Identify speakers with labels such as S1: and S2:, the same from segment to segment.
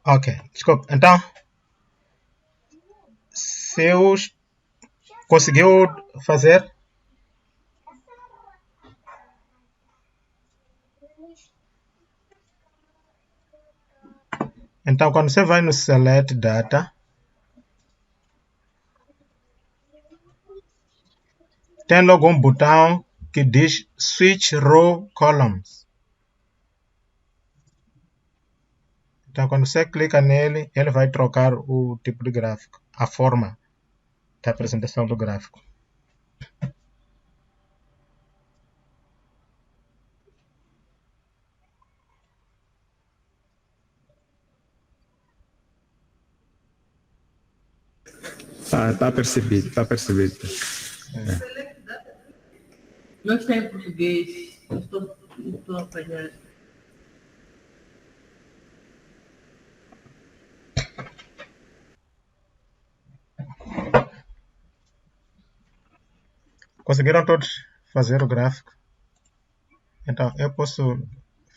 S1: Ok, desculpa. Então, se eu conseguiu fazer, então quando você vai no Select Data, tem logo um botão que diz Switch Row Columns. Então quando você clica nele, ele vai trocar o tipo de gráfico, a forma da apresentação do gráfico.
S2: Ah, tá percebido, tá percebido.
S3: Não está em português. Não estou a apanhar.
S1: Conseguiram todos fazer o gráfico? Então eu posso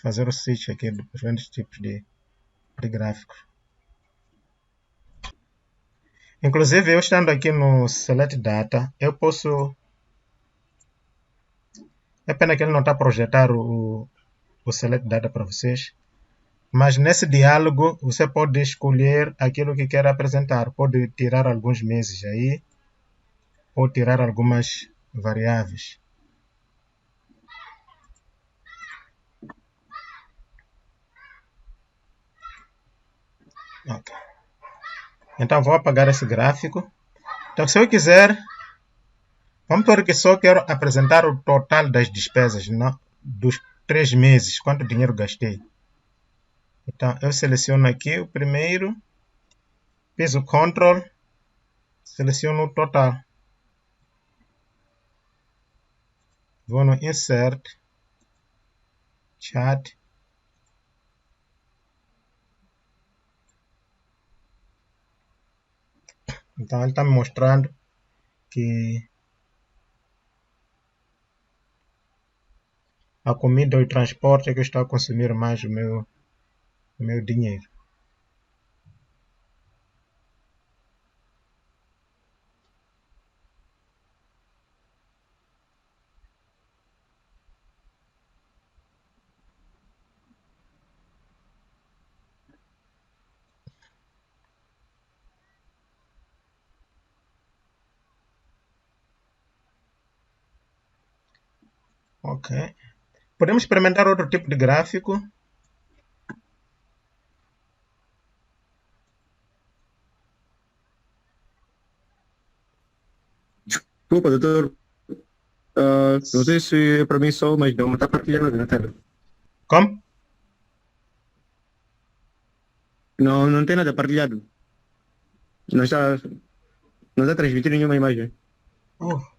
S1: fazer o switch aqui dos diferentes tipos de gráficos. Inclusive, eu estando aqui no Select Data, eu posso... É pena que ele não está a projetar o Select Data para vocês. Mas nesse diálogo, você pode escolher aquilo que quer apresentar. Pode tirar alguns meses aí, ou tirar algumas variáveis. Ok. Então, vou apagar esse gráfico. Então, se eu quiser... Vamos supor que só quero apresentar o total das despesas, não? Dos 3 meses, quanto dinheiro gastei. Então, eu seleciono aqui o primeiro, fiz o Ctrl, seleciono o total. Vou no Insert, Chart. Então, ele está me mostrando que a comida e o transporte é que está a consumir mais o meu dinheiro. Ok. Podemos experimentar outro tipo de gráfico.
S2: Desculpa, doutor. Não sei se é para mim só, mas não está partilhando na tela.
S1: Como?
S2: Não, não tem nada partilhado. Não está, não está transmitindo nenhuma imagem.
S1: Oh.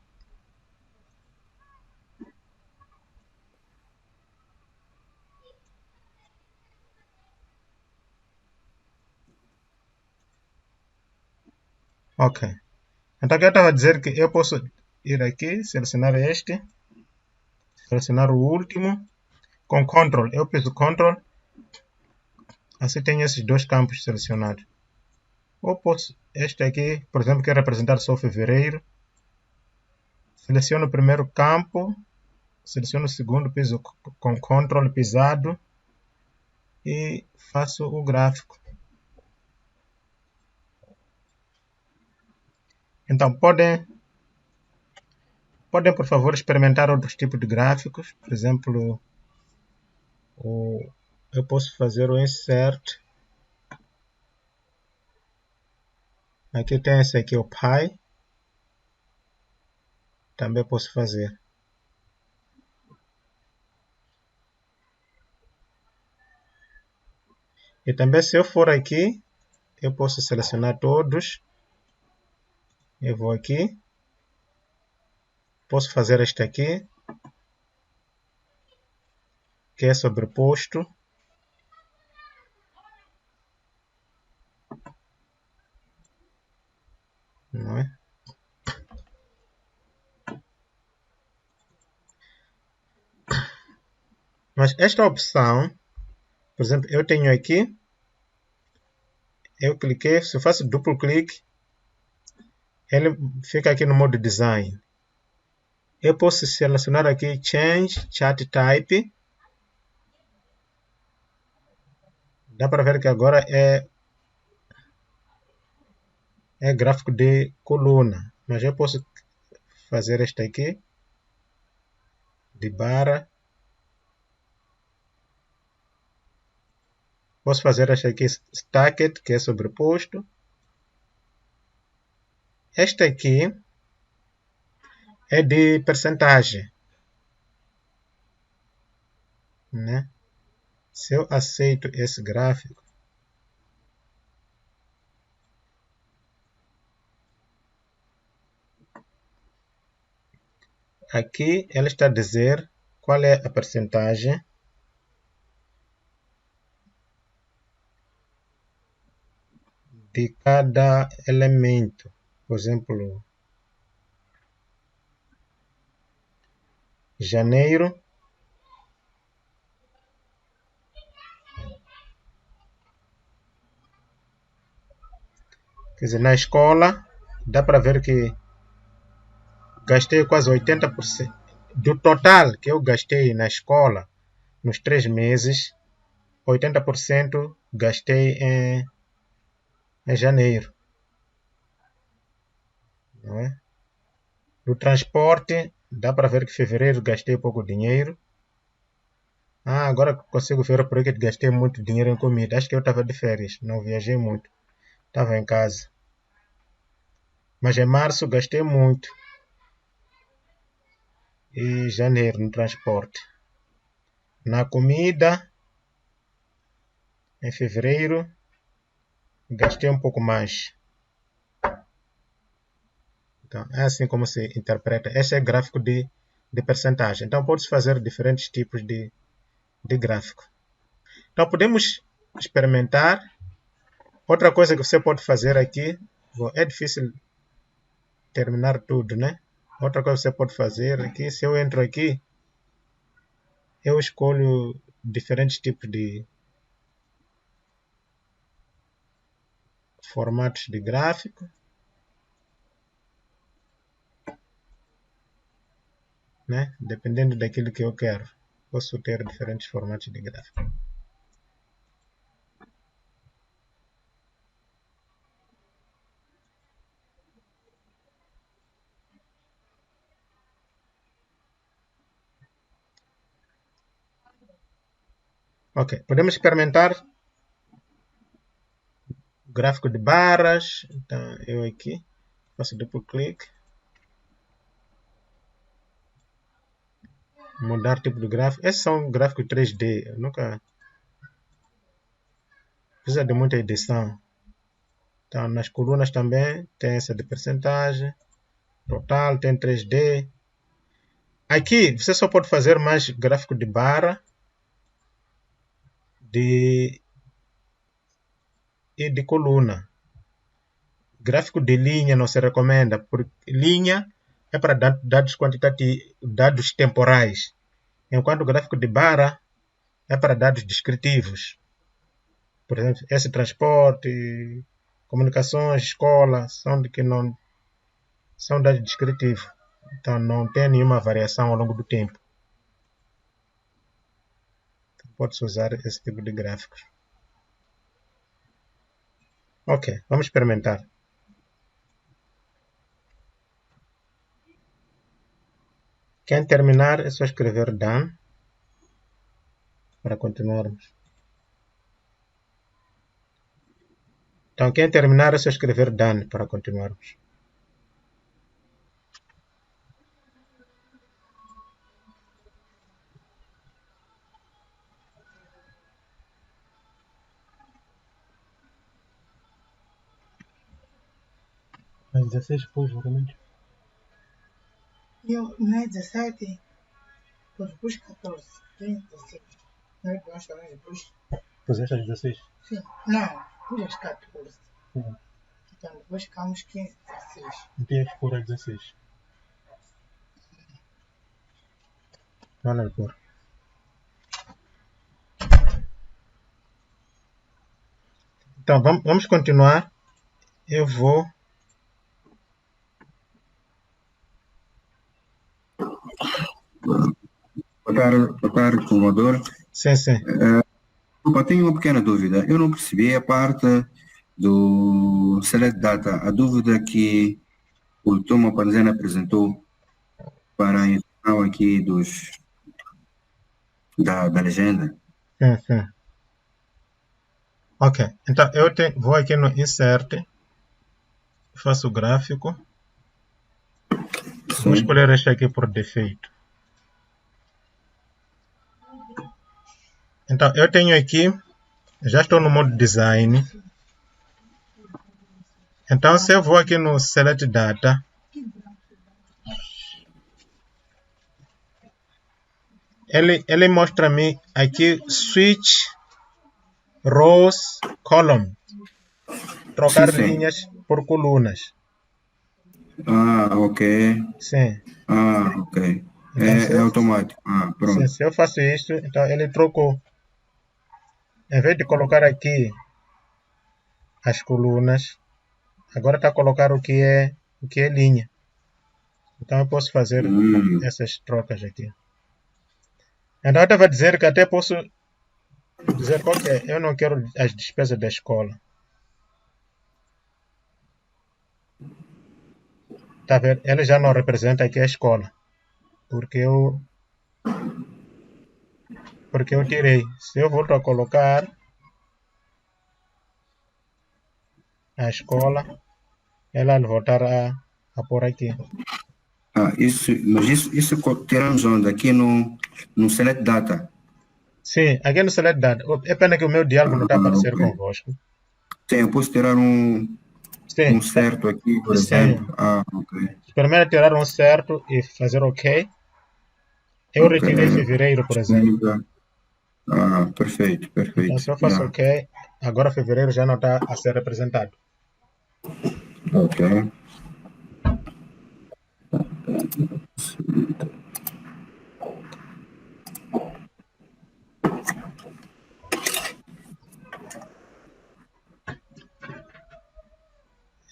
S1: Ok. Então, eu estava a dizer que eu posso ir aqui, selecionar este, selecionar o último, com Ctrl. Eu piso Ctrl, assim tenho esses dois campos selecionados. Ou posso, este aqui, por exemplo, quero representar só fevereiro. Seleciono o primeiro campo, seleciono o segundo, piso com Ctrl pisado e faço o gráfico. Então, podem, por favor, experimentar outros tipos de gráficos. Por exemplo, eu posso fazer o Insert. Aqui tem esse aqui, o Pie. Também posso fazer. E também, se eu for aqui, eu posso selecionar todos. Eu vou aqui. Posso fazer este aqui, que é sobreposto. Não é? Mas esta opção, por exemplo, eu tenho aqui, eu cliquei, se eu faço duplo clique, ele fica aqui no modo design. Eu posso selecionar aqui Change Chart Type. Dá para ver que agora é gráfico de coluna. Mas eu posso fazer este aqui, de barra. Posso fazer este aqui, Stacked, que é sobreposto. Este aqui é de percentagem, né? Se eu aceito esse gráfico, aqui ela está a dizer qual é a percentagem de cada elemento. Por exemplo, janeiro, quer dizer, na escola, dá para ver que gastei quase 80% do total que eu gastei na escola nos 3 meses. 80% gastei em janeiro, não é? Do transporte, dá para ver que em fevereiro gastei pouco dinheiro. Agora consigo ver por que gastei muito dinheiro em comida. Acho que eu estava de férias, não viajei muito. Estava em casa. Mas em março gastei muito. E janeiro no transporte. Na comida, em fevereiro, gastei um pouco mais. Então, é assim como se interpreta. Esse é gráfico de percentagem. Então, pode-se fazer diferentes tipos de gráfico. Então, podemos experimentar. Outra coisa que você pode fazer aqui, é difícil terminar tudo, né? Outra coisa que você pode fazer aqui, se eu entro aqui, eu escolho diferentes tipos de formatos de gráfico, né? Dependendo daquilo que eu quero. Posso ter diferentes formatos de gráfico. Ok, podemos experimentar gráfico de barras. Então, eu aqui faço duplo clique. Mudar tipo de gráfico. Esses são gráficos 3D. Eu nunca precisa de muita edição. Então, nas colunas também tem essa de percentagem. Total, tem 3D. Aqui, você só pode fazer mais gráfico de barra e de coluna. Gráfico de linha não se recomenda, porque linha é para dados quantitativos, dados temporais, enquanto gráfico de barra é para dados descritivos. Por exemplo, esse transporte, comunicações, escola, são de que não são dados descritivos. Então não tem nenhuma variação ao longo do tempo. Pode-se usar esse tipo de gráficos. Ok, vamos experimentar. Quem terminar é só escrever done para continuarmos. Então, quem terminar é só escrever done para continuarmos. Mas 16 depois, realmente.
S3: Não é 17? Depois 14. 15, 16. Não é bom também depois?
S1: Puseste as 16?
S3: Sim. Não, depois as 14.
S1: Sim.
S3: Então depois ficamos 15, 16.
S1: Não tinha que pôr as 16. Não, não pôr. Então, vamos continuar. Eu vou...
S4: Boa tarde, Salvador.
S1: Sim, sim.
S4: Opa, tenho uma pequena dúvida. Eu não percebi a parte do Select Data, a dúvida que o Toma Panzena apresentou para a inserção aqui da legenda.
S1: Sim, sim. Ok. Então, vou aqui no Insert. Faço o gráfico. Vou
S4: Sim.
S1: escolher este aqui por defeito. Então, eu tenho aqui, já estou no modo Design. Então, se eu vou aqui no Select Data, ele mostra-me aqui Switch, Rows, Column. Trocar
S4: Sim, sim.
S1: linhas por colunas.
S4: Ok.
S1: Sim.
S4: Ok.
S1: Então,
S4: É automático.
S1: sim,
S4: Pronto.
S1: se eu faço isso, então ele trocou. Em vez de colocar aqui as colunas, agora está a colocar o que é linha. Então eu posso fazer essas trocas aqui. Então eu estava a dizer que até posso dizer eu não quero as despesas da escola. Tá vendo? Ele já não representa aqui a escola. Porque eu tirei. Se eu volto a colocar a escola, ela vai voltar a pôr aqui.
S4: Isso tiramos onde? Aqui no Select Data.
S1: Sim, aqui no Select Data. É pena que o meu diálogo não está a aparecer
S4: Ok.
S1: convosco.
S4: Sim, eu posso tirar um
S1: Sim,
S4: certo aqui, por
S1: sim.
S4: exemplo. Ok.
S1: Primeiro tirar um certo e fazer OK. Eu
S4: Ok.
S1: retirei fevereiro, por exemplo.
S4: Perfeito,
S1: Então,
S4: perfeito.
S1: se eu faço OK, agora fevereiro já não está a ser representado.
S4: Ok.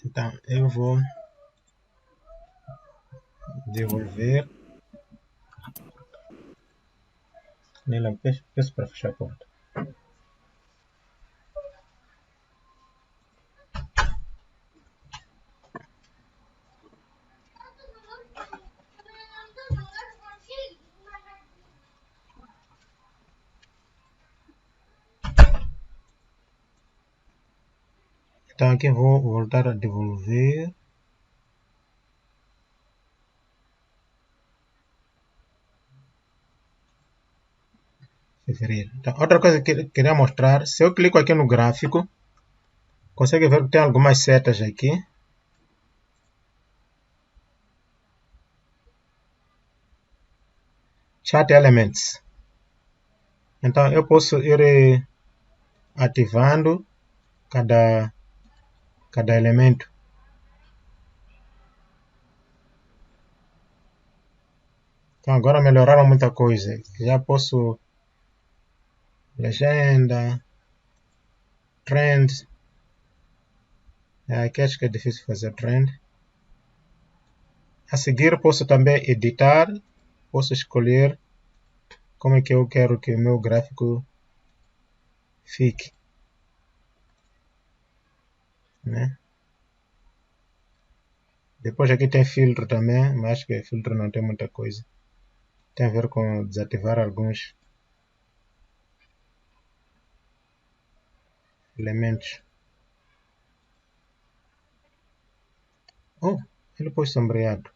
S1: Então, eu vou devolver. Nela, peço para fechar a porta. Então, aqui vou voltar a devolver. Fevereiro. Então, outra coisa que eu queria mostrar, se eu clico aqui no gráfico, consegue ver que tem algumas setas aqui. Chat Elements. Então, eu posso ir ativando cada elemento. Então, agora melhoraram muita coisa. Já posso legenda, trend. Aqui acho que é difícil fazer trend. A seguir posso também editar, posso escolher como é que eu quero que o meu gráfico fique, né? Depois aqui tem filtro também, mas acho que filtro não tem muita coisa. Tem a ver com desativar alguns elementos. Oh, ele pôs sombreado.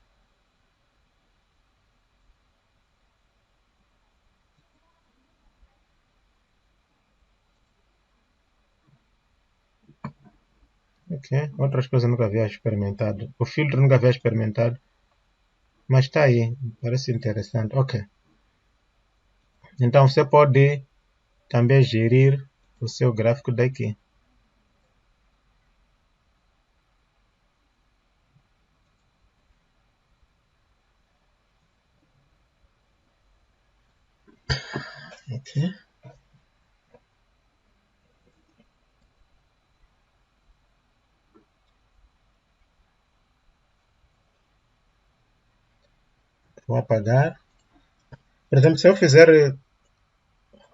S1: Ok, outras coisas nunca havia experimentado. O filtro nunca havia experimentado. Mas está aí, parece interessante. Ok. Então você pode também gerir o seu gráfico daqui. Ok. Vou apagar. Por exemplo, se eu fizer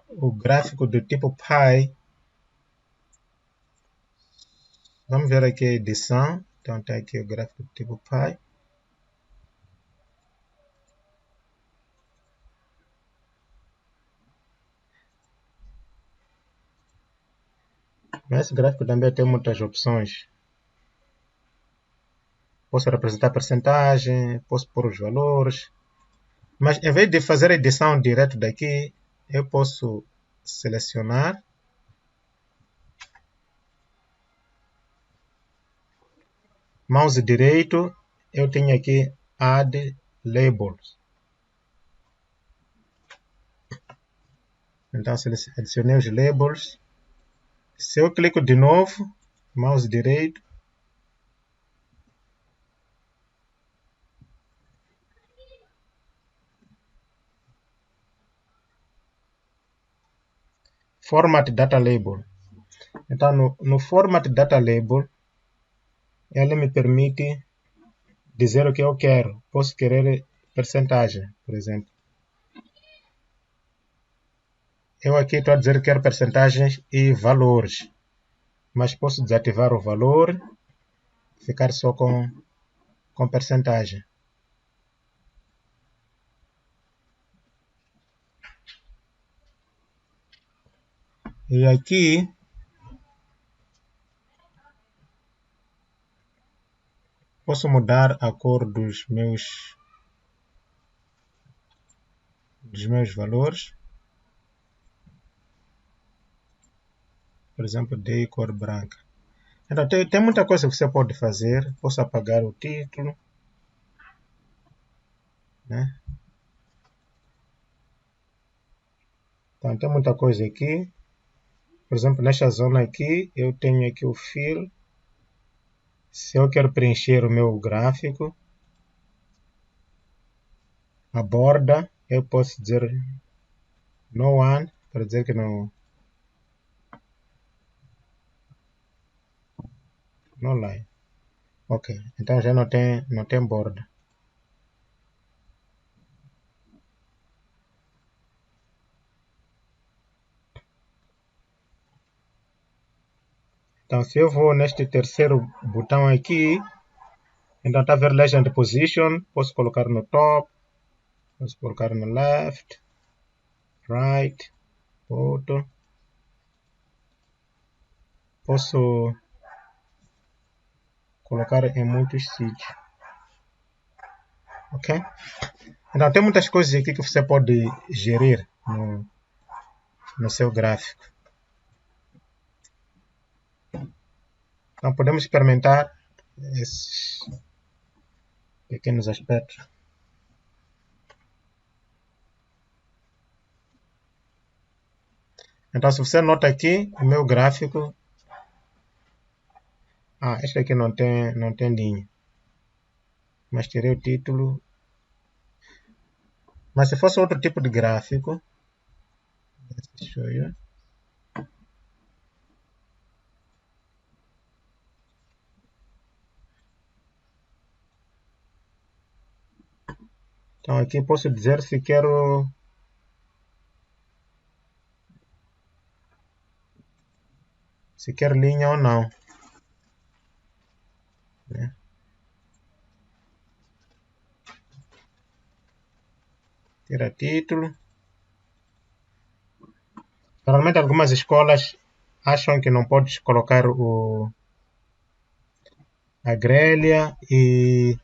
S1: o gráfico do tipo Pie, vamos ver aqui a edição. Então tem aqui o gráfico do tipo Pie. Mas esse gráfico também tem muitas opções. Posso representar percentagem, posso pôr os valores. Mas em vez de fazer a edição direto daqui, eu posso selecionar. Mouse direito, eu tenho aqui Add Labels. Então adicionei os labels. Se eu clico de novo, mouse direito, Format Data Label. Então no Format Data Label, ele me permite dizer o que eu quero. Posso querer percentagem, por exemplo. Eu aqui estou a dizer que quero percentagens e valores. Mas posso desativar o valor, ficar só com percentagem. E aqui posso mudar a cor dos meus valores. Por exemplo, dei cor branca. Então tem muita coisa que você pode fazer. Posso apagar o título, né? Então tem muita coisa aqui. Por exemplo, nesta zona aqui, eu tenho aqui o fill. Se eu quero preencher o meu gráfico, a borda, eu posso dizer no one, para dizer que não line. Ok, então já não tem borda. Então se eu vou neste terceiro botão aqui, então está a ver Legend Position, posso colocar no top, posso colocar no left, right, bottom. Posso colocar em muitos sítios. Ok? Então tem muitas coisas aqui que você pode gerir no seu gráfico. Então podemos experimentar esses pequenos aspectos. Então se você nota aqui, o meu gráfico, este aqui não tem linha. Mas tirei o título. Mas se fosse outro tipo de gráfico, deixa eu ver. Então aqui posso dizer se quero linha ou não, né? Tira título. Normalmente algumas escolas acham que não podes colocar a grelha e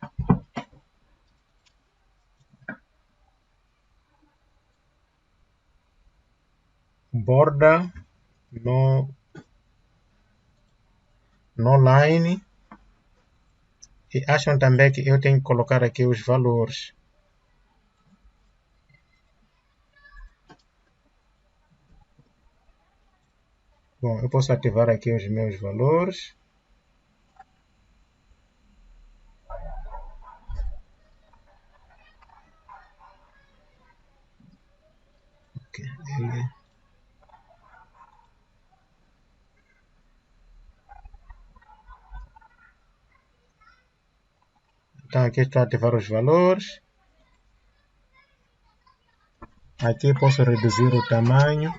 S1: borda no line, e acham também que eu tenho que colocar aqui os valores. Bom, eu posso ativar aqui os meus valores. Okay. Então aqui estou a ativar os valores. Aqui posso reduzir o tamanho.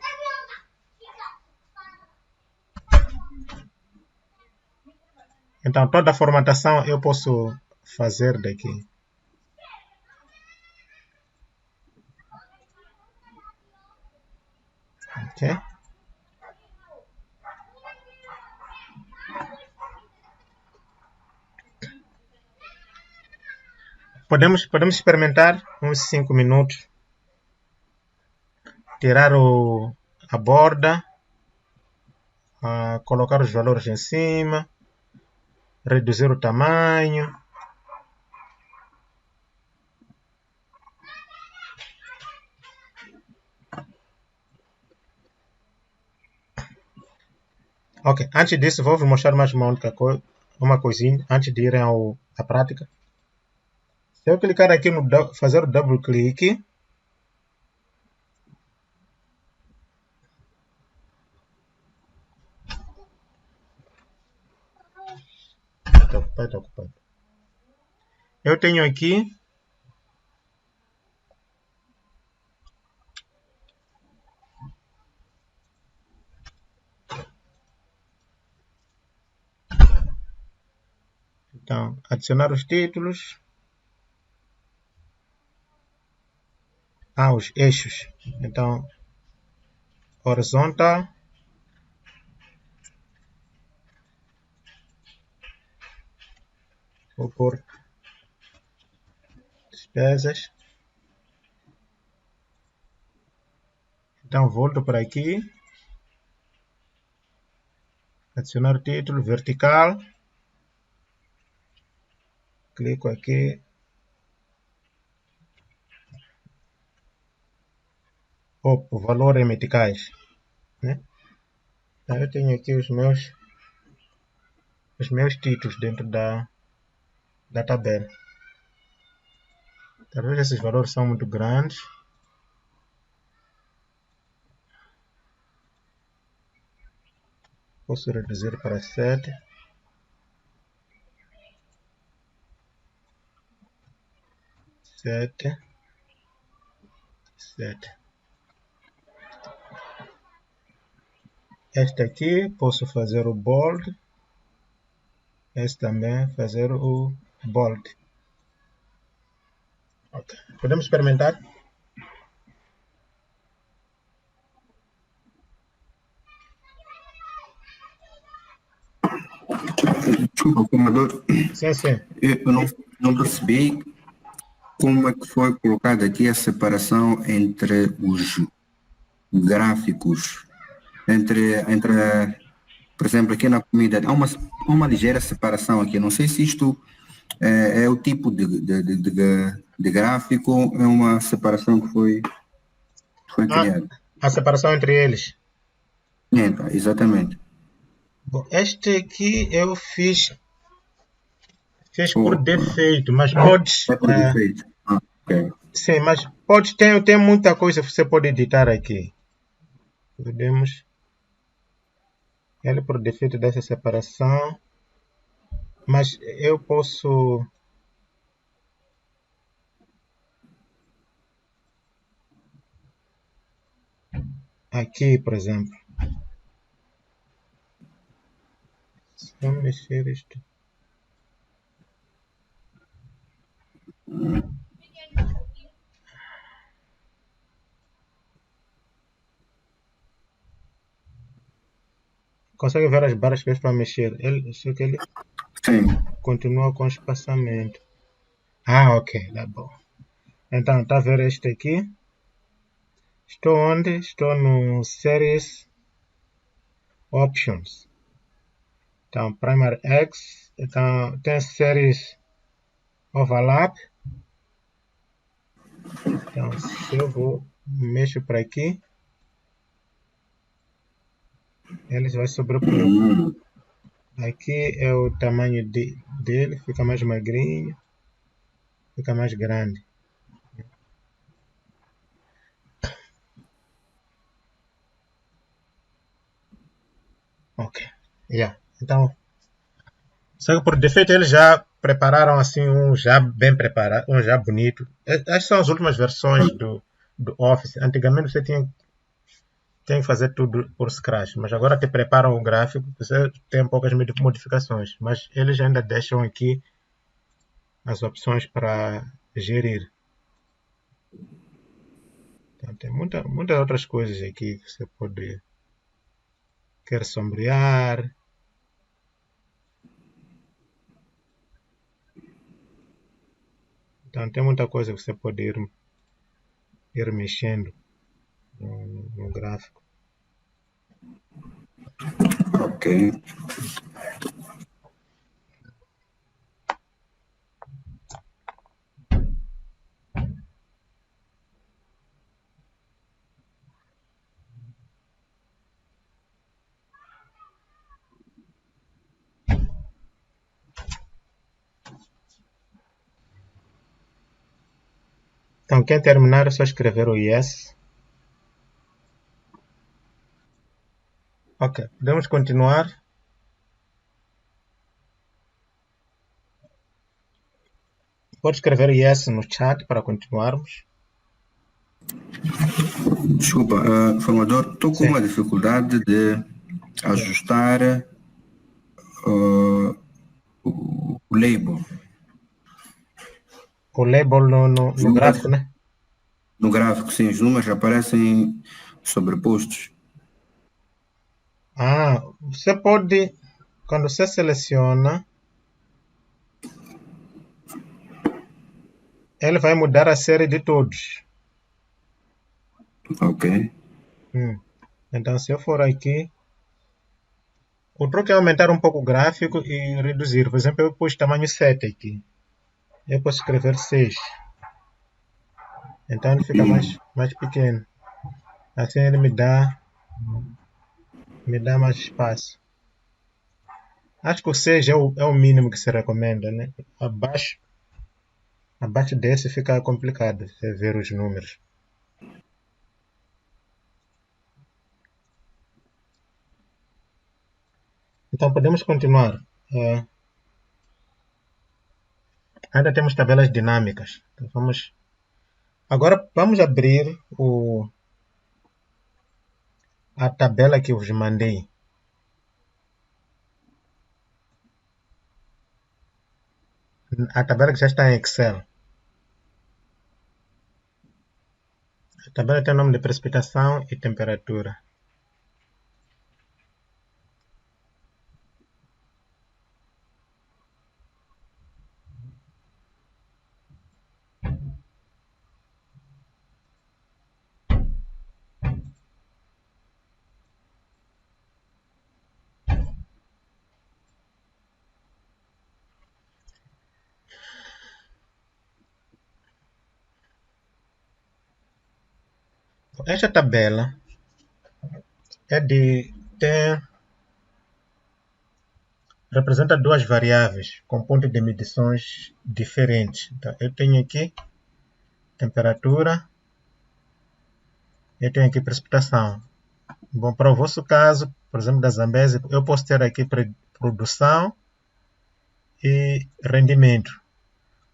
S1: Então, toda a formatação eu posso fazer daqui. Ok? Podemos experimentar uns 5 minutos. Tirar a borda. Colocar os valores em cima. Reduzir o tamanho. Ok, antes disso vou vos mostrar mais uma coisinha, antes de irem à prática. Se eu clicar aqui fazer o double clique, está ocupado. Eu tenho aqui então adicionar os títulos, os eixos. Então horizontal, vou pôr despesas. Então volto para aqui, adicionar título, vertical, clico aqui, o valor em meticais, né? Então eu tenho aqui os meus títulos dentro da tabela. Talvez esses valores são muito grandes. Posso reduzir para 7. Este aqui posso fazer o bold. Este também fazer o bold. Ok. Podemos experimentar?
S4: Desculpa, comador.
S1: Sim.
S4: Eu não percebi como é que foi colocada aqui a separação entre os gráficos, por exemplo, aqui na comida, há uma ligeira separação aqui. Não sei se isto é o tipo de gráfico, é uma separação que foi criada.
S1: A separação entre eles.
S4: Exatamente.
S1: Bom, este aqui eu fiz por defeito, mas podes...
S4: É por defeito. Ok.
S1: Sim, mas tem muita coisa que você pode editar aqui. Podemos... Ele por defeito dessa separação, mas eu posso... Aqui, por exemplo. Vamos mexer isto. Consegue ver as barras que eu para mexer? Só que ele
S4: Sim.
S1: continua com espaçamento. Ok, tá bom. Então, tá vendo este aqui? Estou onde? Estou no Series Options. Então, Primary X. Então, tem Series Overlap. Então, se eu mexo para aqui, ele vai sobrepor. Aqui é o tamanho dele, fica mais magrinho, fica mais grande. Ok, então, só que por defeito eles já prepararam assim um já bem preparado, um já bonito. Essas são as últimas versões do Office. Antigamente você tinha que fazer tudo por Scratch, mas agora te preparam o gráfico, você tem poucas modificações, mas eles ainda deixam aqui as opções para gerir. Então, tem muitas outras coisas aqui que você pode quer sombrear. Então tem muita coisa que você pode ir mexendo no gráfico.
S4: Ok.
S1: Então quem terminar é só escrever o yes. Ok, podemos continuar. Pode escrever yes no chat para continuarmos.
S4: Desculpa, formador, estou com
S1: Sim.
S4: uma dificuldade de ajustar o label.
S1: O label no gráfico, né?
S4: No gráfico, sim, os números aparecem sobrepostos.
S1: Você pode, quando você seleciona, ele vai mudar a série de todos.
S4: Ok.
S1: Então, se eu for aqui, o truque é aumentar um pouco o gráfico e reduzir. Por exemplo, eu pus tamanho 7 aqui. Eu posso escrever 6. Então ele fica mais pequeno. Assim ele me dá mais espaço. Acho que o 6 é o mínimo que se recomenda, né? Abaixo desse fica complicado você ver os números. Então podemos continuar. Ainda temos tabelas dinâmicas. Então, agora vamos abrir a tabela que eu vos mandei. A tabela que já está em Excel. A tabela tem o nome de precipitação e temperatura. Esta tabela representa duas variáveis com pontos de medições diferentes. Então, eu tenho aqui temperatura, eu tenho aqui precipitação. Bom, para o vosso caso, por exemplo, da Zambésia, eu posso ter aqui produção e rendimento.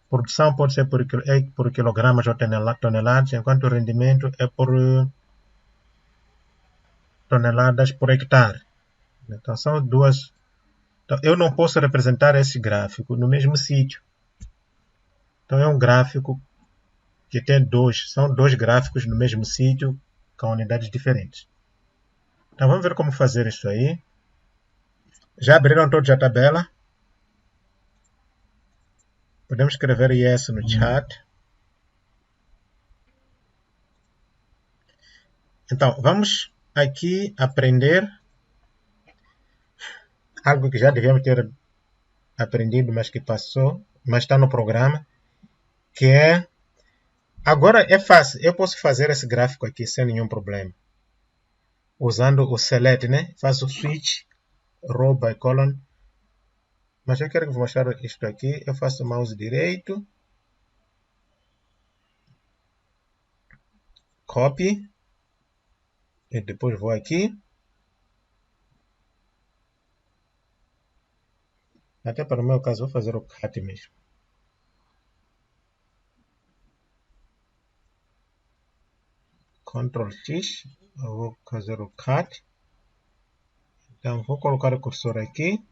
S1: Produção pode ser por quilogramas ou toneladas, enquanto o rendimento é por toneladas por hectare. Então, são duas. Então, eu não posso representar esse gráfico no mesmo sítio. Então, é um gráfico que tem são dois gráficos no mesmo sítio com unidades diferentes. Então, vamos ver como fazer isso aí. Já abriram todos a tabela? Podemos escrever yes no chat. Então, vamos aqui aprender algo que já devíamos ter aprendido, mas que passou, mas está no programa, que é... Agora é fácil, eu posso fazer esse gráfico aqui sem nenhum problema. Usando o select, né? Faço switch, row by column. Mas eu quero vos mostrar isto aqui. Eu faço o mouse direito. Copy. E depois vou aqui. Até para o meu caso, vou fazer o cut mesmo. Ctrl X, eu vou fazer o cut. Então vou colocar o cursor aqui.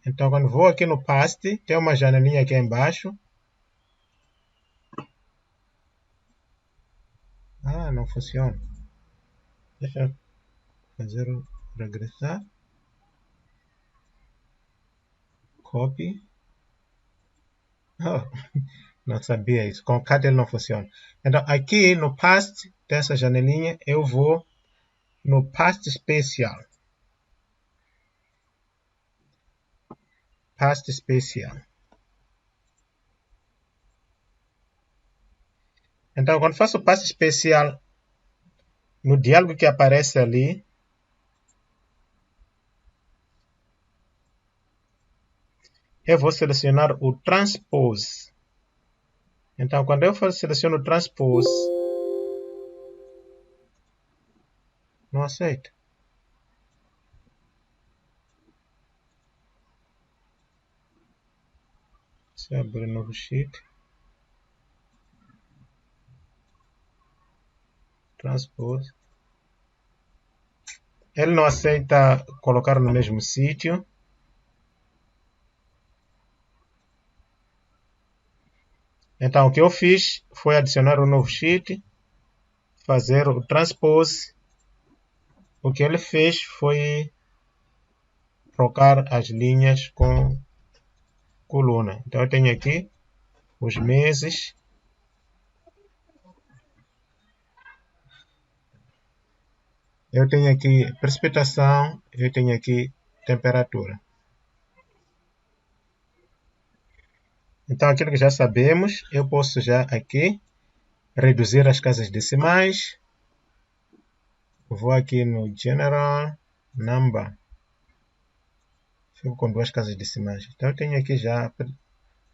S1: Então quando vou aqui no paste, tem uma janelinha aqui embaixo. Ah, não funciona. Deixa eu fazer o regressar. Copy. Oh, não sabia isso. Com o cut ele não funciona. Então aqui no paste, tem essa janelinha, eu vou no paste especial. Paste especial. Então quando faço o paste especial, no diálogo que aparece ali, eu vou selecionar o Transpose. Então, quando eu seleciono o Transpose, não aceita. Se eu abrir novo sheet, Transpose, ele não aceita colocar no mesmo sítio. Então, o que eu fiz foi adicionar um novo sheet, fazer o Transpose. O que ele fez foi trocar as linhas com coluna. Então, eu tenho aqui os meses. Eu tenho aqui precipitação, eu tenho aqui temperatura. Então, aquilo que já sabemos, eu posso já aqui reduzir as casas decimais. Vou aqui no General Number. Fico com 2 casas decimais. Então, eu tenho aqui já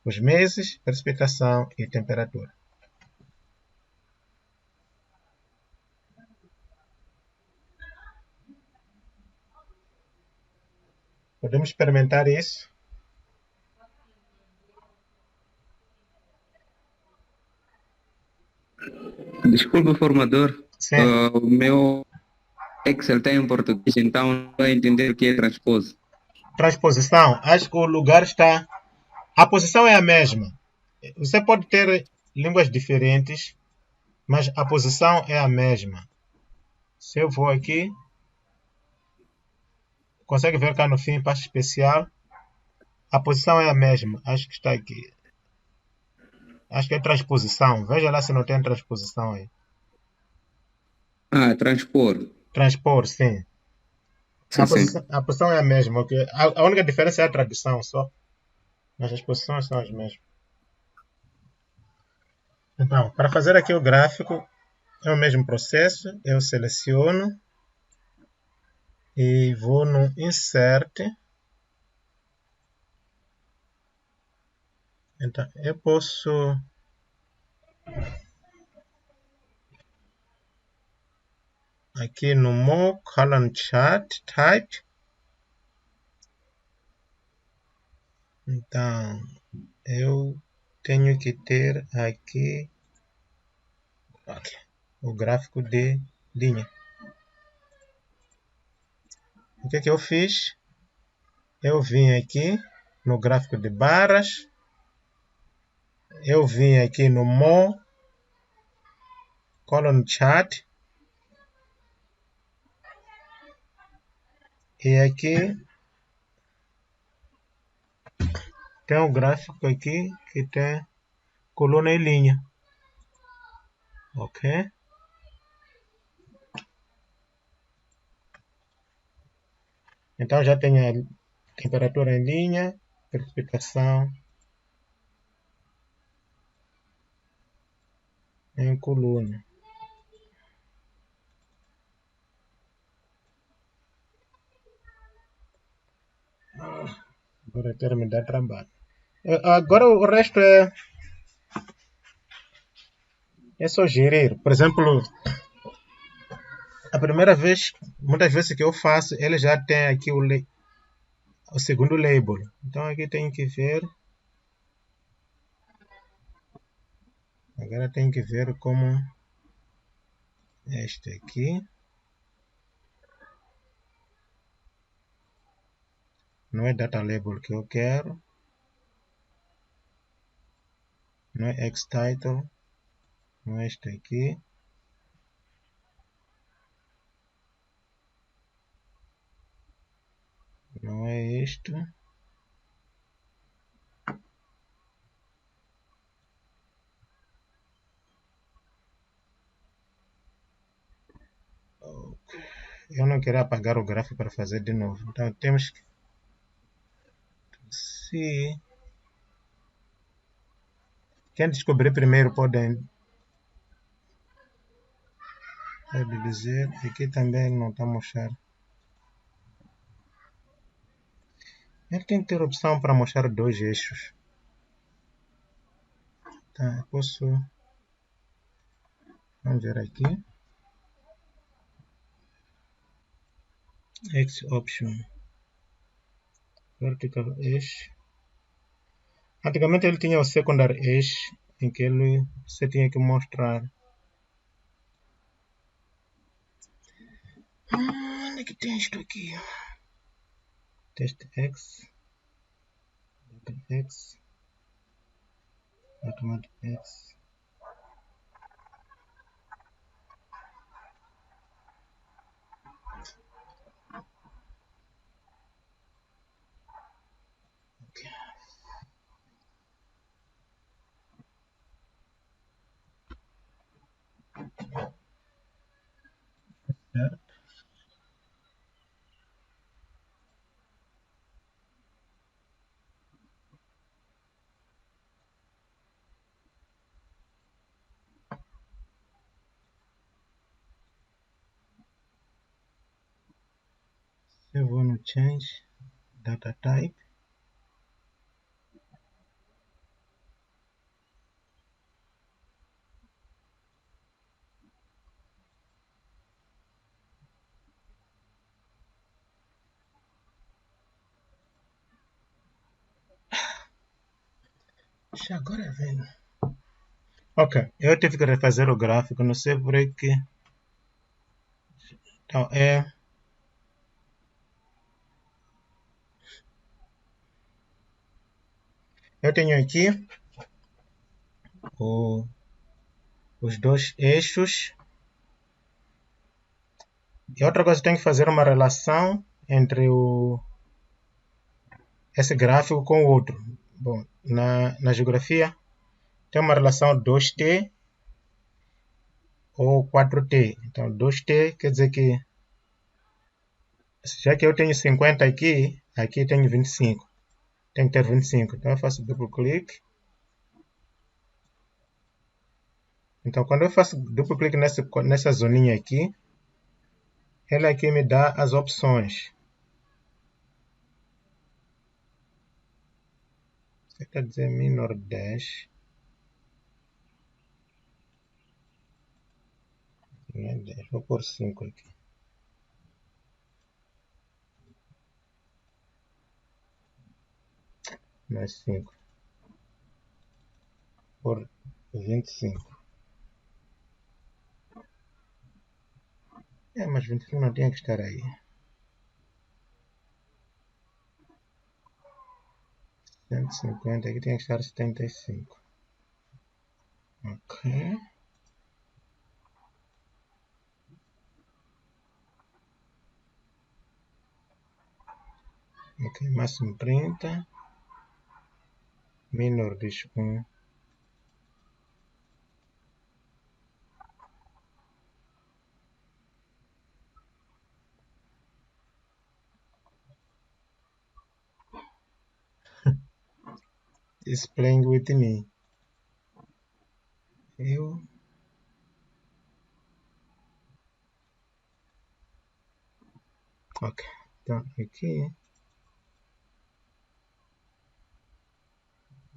S1: os meses, precipitação e temperatura. Podemos experimentar isso.
S5: Desculpe, formador.
S1: Sim.
S5: O meu Excel está em português, então não vai entender o que é transpose.
S1: Transposição. Acho que o lugar está... A posição é a mesma. Você pode ter línguas diferentes, mas a posição é a mesma. Se eu vou aqui, consegue ver cá no fim, parte especial, a posição é a mesma. Acho que está aqui. Acho que é transposição. Veja lá se não tem transposição aí.
S5: Ah, transpor.
S1: Transpor, sim.
S5: Sim,
S1: A posição é a mesma. Okay? A única diferença é a tradução só. Mas as posições são as mesmas. Então, para fazer aqui o gráfico, é o mesmo processo. Eu seleciono e vou no Insert. Então, eu posso aqui no More Column Chart Type. Então, eu tenho que ter aqui o gráfico de linha. O que eu fiz? Eu vim aqui no gráfico de barras. Eu vim aqui no More Column Chart. E aqui tem um gráfico aqui que tem coluna e linha. Ok? Então já tem a temperatura em linha, precipitação em coluna. Agora quero me dar trabalho. Agora o resto é só gerir. Por exemplo, a primeira vez, muitas vezes que eu faço, ele já tem aqui o segundo label. Então aqui tem que ver. Agora tem que ver como Este aqui. Não é data label que eu quero. Não é xtitle. Não é este aqui. Não é este. Eu não quero apagar o gráfico para fazer de novo. Então temos que... Se... Quem descobrir primeiro pode dizer. Aqui também não está a mostrar. Ele tem que ter opção para mostrar 2 eixos. Tá, eu posso... Vamos ver aqui. X option. Vertical edge. Antigamente ele tinha o secondary edge, em que você tinha que mostrar. Onde é que tem isto aqui? Teste X. Data X. Automatic X. Okay. Certo. Eu vou no Change Data Type. Deixa agora vendo. Ok, eu tive que refazer o gráfico, não sei por que. Então é... Eu tenho aqui os 2 eixos. E outra coisa, tem que fazer uma relação entre esse gráfico com o outro. Bom, na geografia tem uma relação 2t ou 4t. Então 2t quer dizer que já que eu tenho 50 aqui, aqui tenho 25. Tem que ter 25. Então eu faço duplo clique. Então quando eu faço duplo clique nessa zoninha aqui, ele aqui me dá as opções. Você quer dizer menor 10. Não é 10, vou pôr 5 aqui. Mais 5. Por 25. Mas 25 não tinha que estar aí. 150, aqui tem que estar 75. Ok. Ok, máximo 30. Menor diz 1. It's playing with me. Ok, então aqui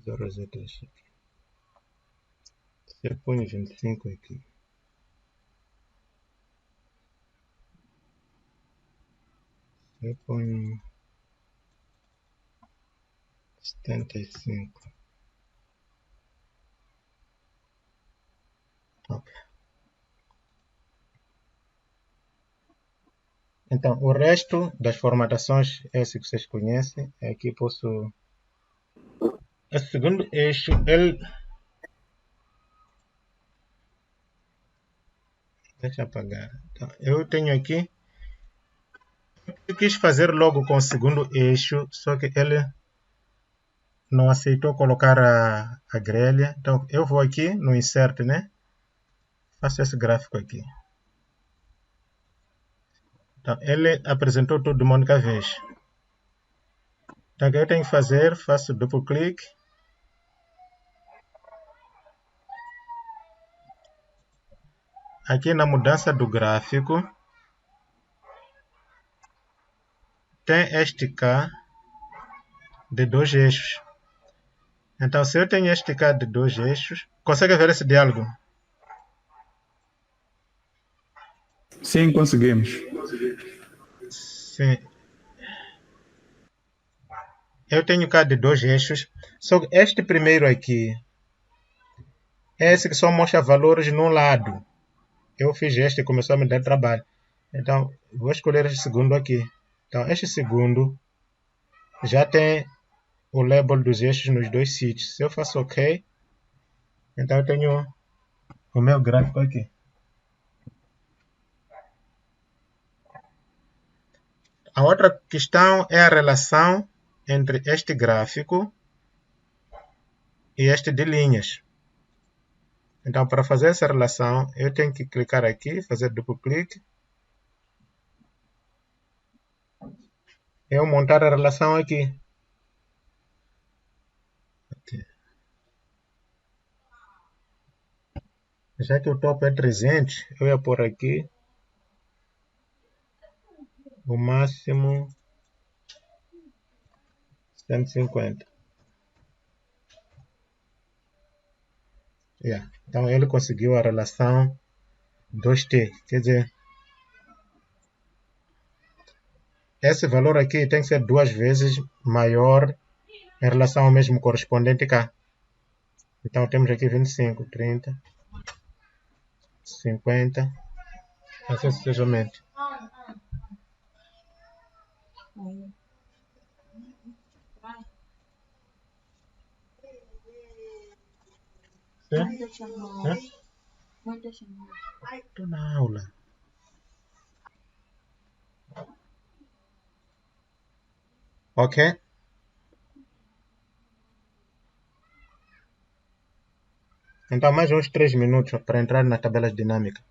S1: 0,3 aqui. Eu ponho 25 aqui. Eu ponho 75. Ok. Então, o resto das formatações, esse que vocês conhecem, aqui posso... Esse segundo eixo, ele... Deixa eu apagar. Então, eu tenho aqui... Eu quis fazer logo com o segundo eixo, só que ele não aceitou colocar a grelha. Então, eu vou aqui no Insert, né? Faço esse gráfico aqui. Então, ele apresentou tudo de uma única vez. Então, o que eu tenho que fazer? Faço duplo clique. Aqui na mudança do gráfico, tem este K de 2 eixos. Então, se eu tenho este K de 2 eixos, consegue ver esse diálogo?
S6: Sim, conseguimos.
S1: Sim. Eu tenho K de 2 eixos, só que este primeiro aqui, é esse que só mostra valores num lado. Eu fiz este e começou a me dar trabalho. Então, vou escolher este segundo aqui. Então, este segundo já tem o label dos eixos nos dois sítios. Se eu faço OK, então eu tenho o meu gráfico aqui. A outra questão é a relação entre este gráfico e este de linhas. Então, para fazer essa relação, eu tenho que clicar aqui, fazer duplo clique. Eu montar a relação aqui. Já que o topo é 300, eu ia pôr aqui o máximo 150. Yeah. Então ele conseguiu a relação 2t. Quer dizer, esse valor aqui tem que ser 2 vezes maior em relação ao mesmo correspondente K. Então temos aqui 25, 30, 50, assim sucessivamente. Estou na aula. Ok? Então mais uns 3 minutos para entrar nas tabelas dinâmicas.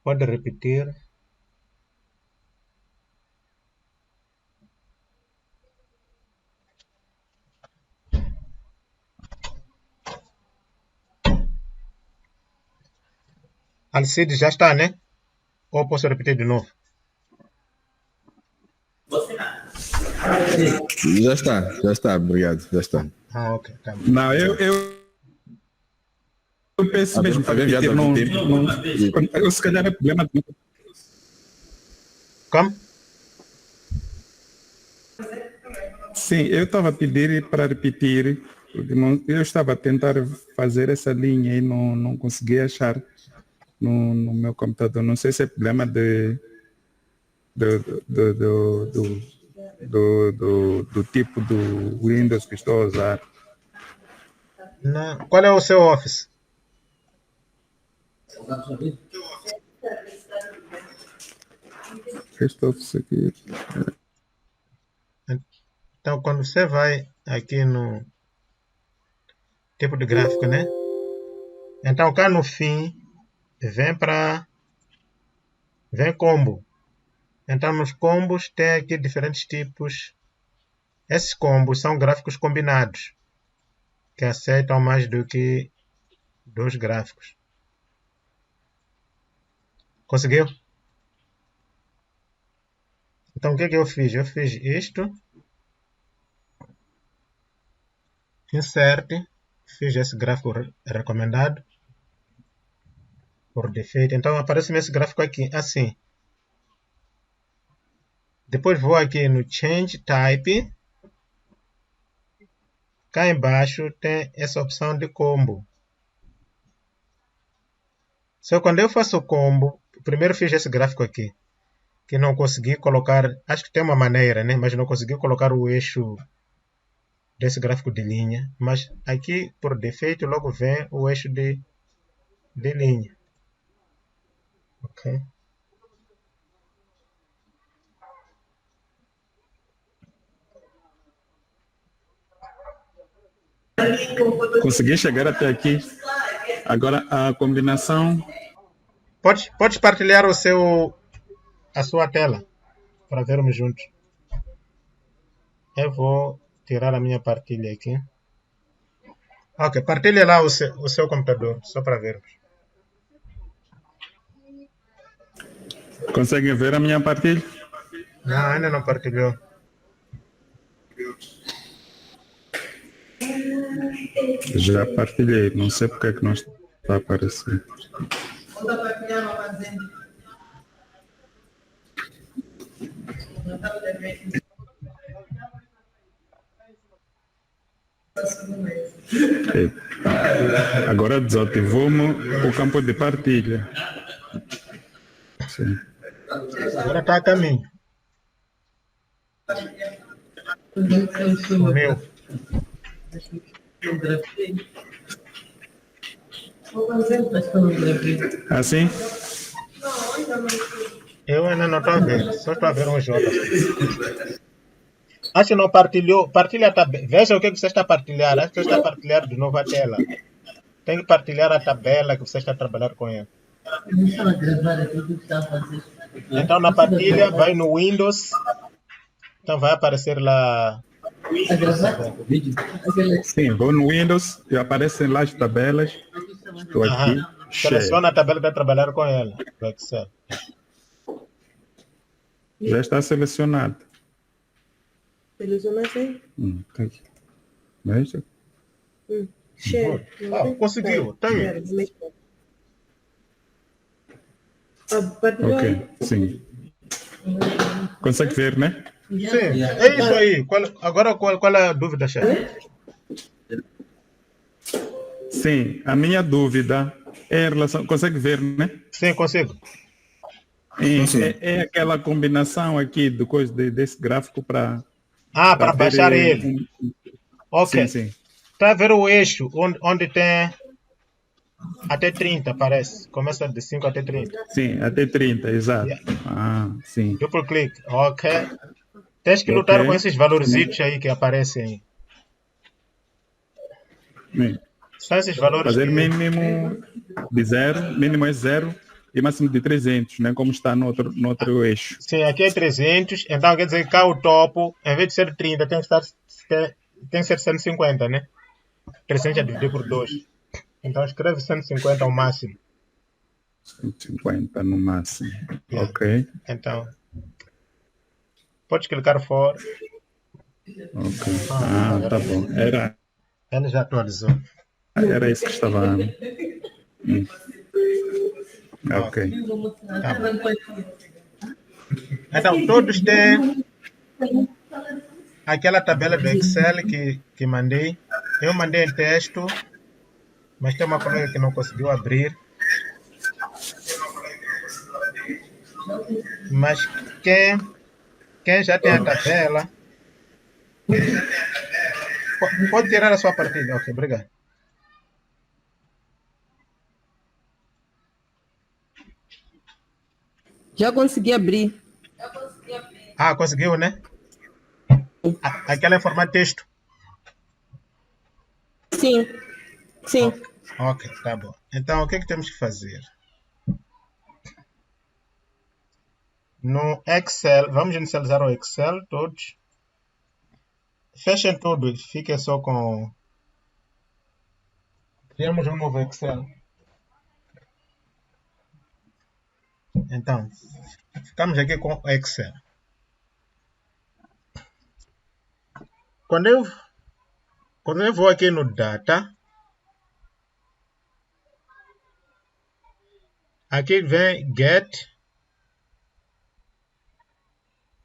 S1: Pode repetir. Alcide já está, né? Ou posso repetir de novo?
S7: Já está, obrigado, já está.
S1: Ah, ok. Tá bom.
S6: Não, eu penso mesmo para repetir. Eu se calhar é problema de...
S1: Como?
S6: Sim, eu estava a pedir para repetir, porque eu estava a tentar fazer essa linha e não consegui achar no meu computador. Não sei se é problema do tipo do Windows que estou a usar.
S1: Não. Qual é o seu Office?
S6: Este Office aqui.
S1: Então, quando você vai aqui no tipo de gráfico, né? Então, cá no fim, vem combo. Então, nos combos tem aqui diferentes tipos. Esses combos são gráficos combinados, que aceitam mais do que 2 gráficos. Conseguiu? Então, o que eu fiz? Eu fiz isto. Insert. Fiz esse gráfico recomendado por defeito. Então, aparece esse gráfico aqui, assim. Depois vou aqui no Change Type. Cá embaixo tem essa opção de combo. Só quando eu faço o combo, primeiro fiz esse gráfico aqui, que não consegui colocar, acho que tem uma maneira, né? Mas não consegui colocar o eixo desse gráfico de linha. Mas aqui, por defeito, logo vem o eixo de linha. Ok?
S6: Consegui chegar até aqui. Agora a combinação.
S1: Pode partilhar a sua tela para vermos juntos. Eu vou tirar a minha partilha aqui. Ok, partilhe lá o seu computador, só para vermos.
S6: Conseguem ver a minha partilha?
S1: Não, ainda não partilhou.
S6: Já partilhei, não sei porque é que não está a aparecer. Agora desativou-me o campo de partilha. Sim.
S1: Agora está a caminho. O meu.
S6: Assim?
S1: Eu ainda não estou a ver, só estou a ver um J. Acho que não partilhou. Partilha a tabela. Veja o que você está a partilhar. Acho que você está a partilhar de novo a tela. Tem que partilhar a tabela que você está a trabalhar com ela. Então na partilha vai no Windows. Então vai aparecer lá.
S6: Sim, vou no Windows e aparecem lá as tabelas. Estou aqui.
S1: Seleciona a tabela que vai trabalhar com ela. Do Excel.
S6: Já está selecionado.
S8: Seleciona assim?
S6: Tá aqui. Veja.
S8: Share.
S1: Conseguiu, tá aí.
S6: Ok, sim. Consegue ver, né?
S1: Sim, é isso aí. Agora qual é a dúvida, chefe?
S6: Sim, a minha dúvida é em relação. Consegue ver, né?
S1: Sim, consigo.
S6: É aquela combinação aqui desse gráfico para.
S1: Para baixar ele. Ok.
S6: Sim.
S1: Está a ver o eixo onde tem até 30, parece. Começa de 5 até 30.
S6: Sim, até 30, exato.
S1: Yeah.
S6: Sim.
S1: Duplo clique. Ok. Tens que lutar com esses valorzitos aí que aparecem aí. São esses valores.
S6: Fazer mínimo de 0, mínimo é 0 e máximo de 300, né? Como está no outro eixo.
S1: Sim, aqui é 300. Então quer dizer que cá o topo, em vez de ser 30, tem que ser 150, né? 300 é dividir por 2. Então escreve 150 ao máximo.
S6: 150 no máximo.
S1: Yeah.
S6: Ok.
S1: Então, pode clicar fora.
S6: Ok. Tá bom.
S1: Ele já atualizou.
S6: Era isso que estava. Ok.
S1: Tá bom. Então, todos têm aquela tabela do Excel que mandei. Eu mandei em texto, mas tem uma colega que não conseguiu abrir. Mas quem já tem a tabela, pode tirar a sua partida. Ok, obrigado.
S8: Já consegui abrir.
S1: Conseguiu, né? Aquela em formato de texto.
S8: Sim.
S1: Ok, tá bom. Então, o que temos que fazer? No Excel, vamos inicializar o Excel todos. Fechem tudo, fiquem só com... Criamos um novo Excel. Então, ficamos aqui com o Excel. Quando eu vou aqui no Data, aqui vem Get.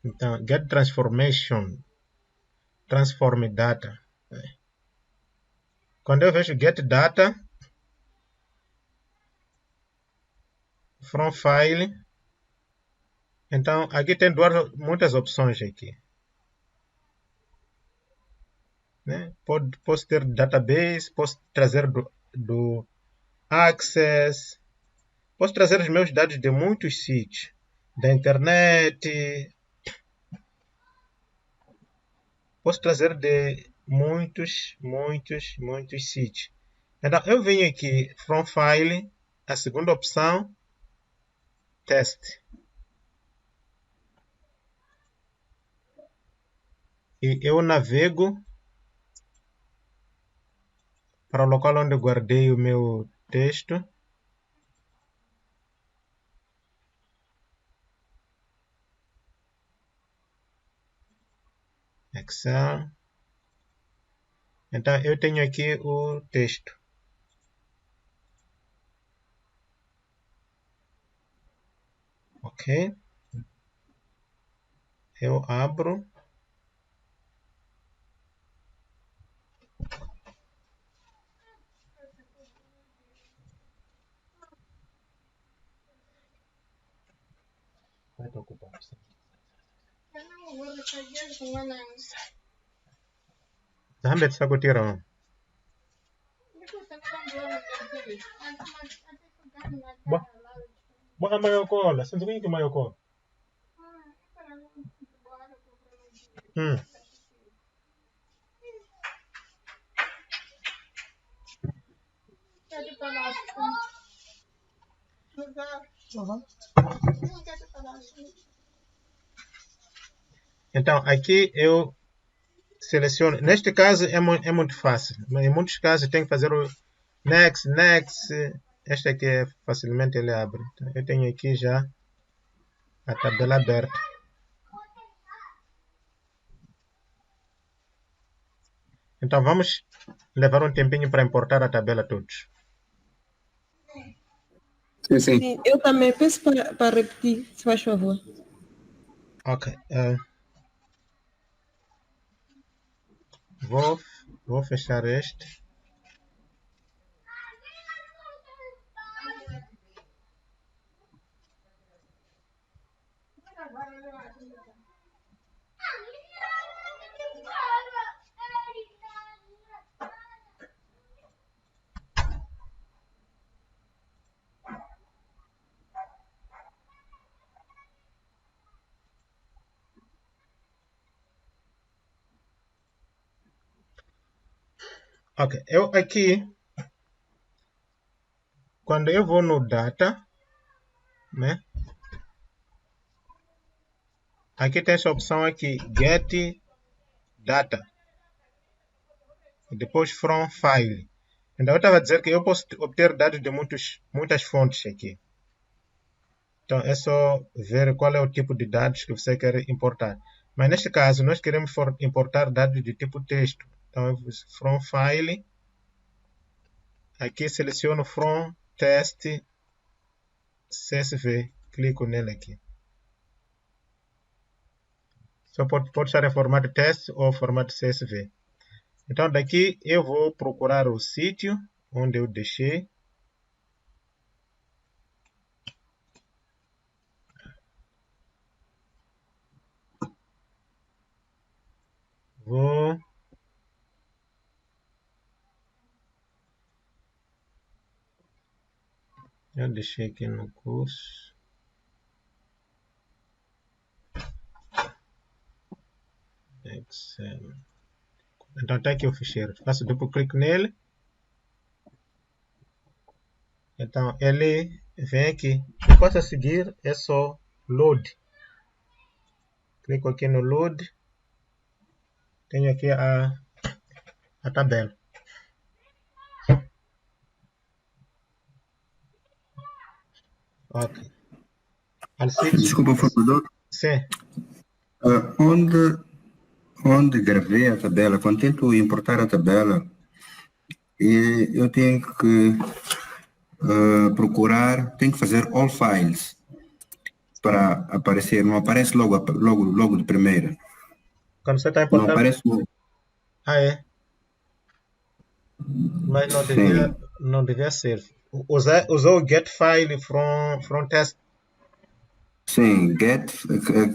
S1: Então, Get Transformation. Transform Data. Quando eu vejo Get Data, from file. Então, aqui tem muitas opções aqui. Né? Posso ter database, posso trazer do Access, posso trazer os meus dados de muitos sítios, da internet, posso trazer de muitos sítios. Então, eu venho aqui, from file, a segunda opção, test. E eu navego para o local onde guardei o meu texto. Excel. Então, eu tenho aqui o texto. Ok. Eu abro. Vai te ocupar. Zahambe tsakutira. Bwana mayokola, sinzi kunyiki mayokola. Então, aqui eu seleciono. Neste caso é muito fácil. Mas em muitos casos tem que fazer o next. Este aqui facilmente ele abre. Então, eu tenho aqui já a tabela aberta. Então vamos levar um tempinho para importar a tabela todos.
S5: Sim.
S8: Sim, eu também peço para repetir, se faz favor.
S1: Ok. Vou fechar este. Ok, eu aqui, quando eu vou no data, né? Aqui tem essa opção aqui, get data. E depois from file. Então eu estava a dizer que eu posso obter dados de muitas fontes aqui. Então é só ver qual é o tipo de dados que você quer importar. Mas neste caso, nós queremos importar dados de tipo texto. Então, eu vou from file. Aqui seleciono from test CSV. Clico nele aqui. Só pode estar em formato teste ou formato CSV. Então, daqui eu vou procurar o sítio onde eu deixei. Eu deixei aqui no curso. Excel. Então está aqui o ficheiro. Faço duplo clique nele. Então ele vem aqui. Depois a seguir é só load. Clico aqui no load. Tenho aqui a tabela. Ok.
S4: Desculpa, formador.
S1: Sim.
S4: Onde gravei a tabela, quando tento importar a tabela, eu tenho que procurar, tenho que fazer all files para aparecer, não aparece logo de primeira.
S1: Quando você está importando.
S4: Não aparece logo.
S1: Ah, é? Mas não devia ser. Usou o get file from test.
S4: Sim, get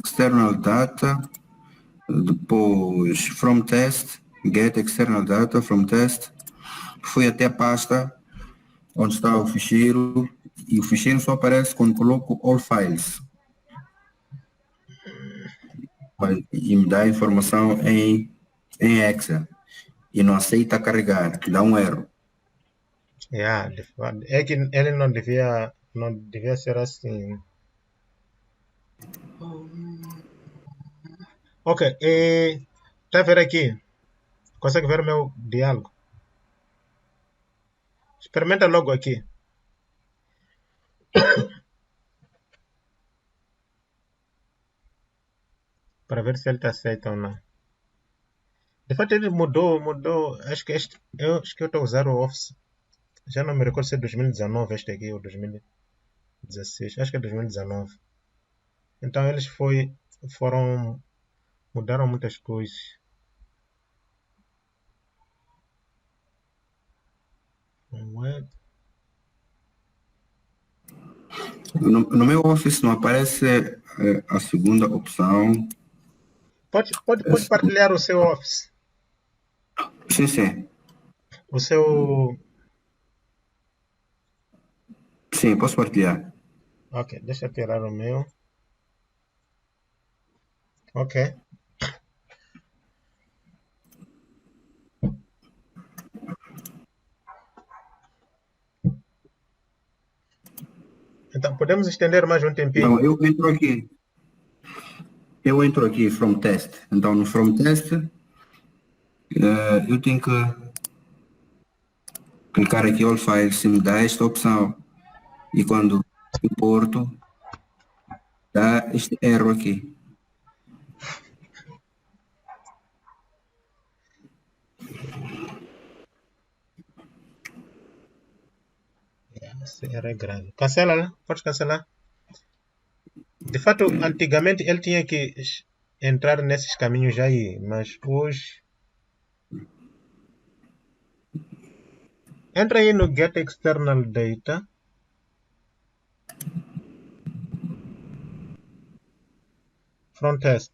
S4: external data, depois from test, get external data from test. Fui até a pasta onde está o ficheiro e o ficheiro só aparece quando coloco all files. E me dá a informação em Excel e não aceita carregar, dá um erro.
S1: Yeah, é que ele não devia ser assim. Ok, tá a ver aqui? Consegue ver o meu diálogo? Experimenta logo aqui. Para ver se ele está aceito ou não. De fato, ele mudou. Acho que eu estou a usar o Office. Já não me recordo se é 2019 este aqui ou 2016. Acho que é 2019. Então eles mudaram muitas coisas. Web.
S4: No meu Office não aparece a segunda opção.
S1: Pode partilhar o seu Office.
S4: Sim, sim.
S1: O seu.
S4: Sim, posso partilhar.
S1: Ok, deixa eu tirar o meu. Ok. Então, podemos estender mais um tempinho?
S4: Não, eu entro aqui. Eu entro aqui from test. Então, no from test, eu tenho que clicar aqui all files, se me dá esta opção. E quando importo, dá este erro aqui.
S1: Esse erro é grave. Cancela, né? Pode cancelar. De fato, antigamente ele tinha que entrar nesses caminhos aí, mas hoje. Entra aí no Get External Data. From test.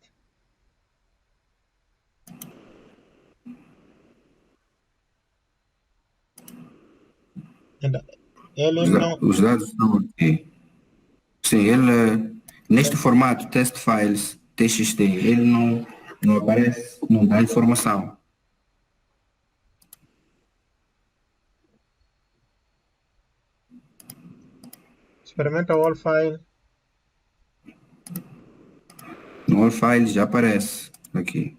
S1: Ele não.
S4: Os dados estão aqui. Sim, ele, neste formato test files TXT, ele não aparece, não dá informação.
S1: Experimenta o all file.
S4: No all files já aparece aqui.